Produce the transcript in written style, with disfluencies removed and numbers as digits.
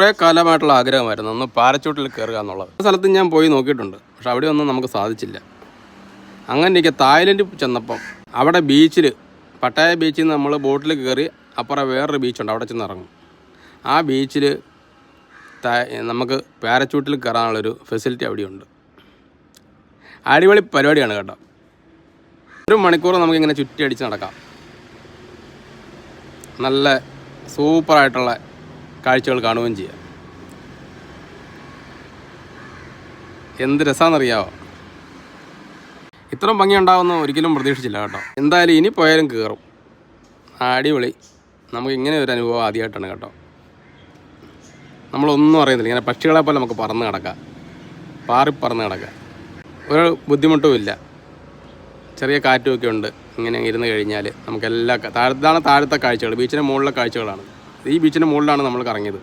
കുറേ കാലമായിട്ടുള്ള ആഗ്രഹമായിരുന്നു ഒന്ന് പാരച്ചൂട്ടിൽ കയറുക എന്നുള്ളത്. ആ സ്ഥലത്ത് ഞാൻ പോയി നോക്കിയിട്ടുണ്ട്, പക്ഷെ അവിടെ ഒന്നും നമുക്ക് സാധിച്ചില്ല. അങ്ങനെ എനിക്ക് തായ്ലൻഡ് ചെന്നപ്പം അവിടെ ബീച്ചിൽ, പട്ടായ ബീച്ചിൽ നിന്ന് നമ്മൾ ബോട്ടിൽ കയറി അപ്പുറം വേറൊരു ബീച്ചുണ്ട്, അവിടെ ചെന്ന് ഇറങ്ങും. ആ ബീച്ചിൽ നമുക്ക് പാരച്ചൂട്ടിൽ കയറാനുള്ളൊരു ഫെസിലിറ്റി അവിടെയുണ്ട്. അടിപൊളി പരിപാടിയാണ് കേട്ടോ. 1 മണിക്കൂർ നമുക്കിങ്ങനെ ചുറ്റി അടിച്ച് നടക്കാം. നല്ല സൂപ്പറായിട്ടുള്ള കാഴ്ചകൾ കാണുകയും ചെയ്യാം. എന്ത് രസമാണെന്നറിയാമോ? ഇത്രയും ഭംഗി ഉണ്ടാവുമെന്ന് ഒരിക്കലും പ്രതീക്ഷിച്ചില്ല കേട്ടോ. എന്തായാലും ഇനി പോയാലും കയറും. അടിപൊളി. നമുക്ക് ഇങ്ങനെ ഒരു അനുഭവം ആദ്യമായിട്ടാണ് കേട്ടോ. നമ്മളൊന്നും അറിയുന്നില്ല, ഇങ്ങനെ പക്ഷികളെ പോലെ നമുക്ക് പറന്ന് കിടക്കാം, പറന്ന് കിടക്കാം. ഒരു ബുദ്ധിമുട്ടും ഇല്ല. ചെറിയ കാറ്റുമൊക്കെ ഉണ്ട്. ഇങ്ങനെ ഇരുന്ന് കഴിഞ്ഞാൽ നമുക്കെല്ലാം ഇതാണ് താഴത്തെ കാഴ്ചകൾ, ബീച്ചിൻ്റെ മുകളിലെ കാഴ്ചകളാണ്. ഈ ബീച്ചിൻ്റെ മുകളിലാണ് നമ്മൾ കറങ്ങിയത്.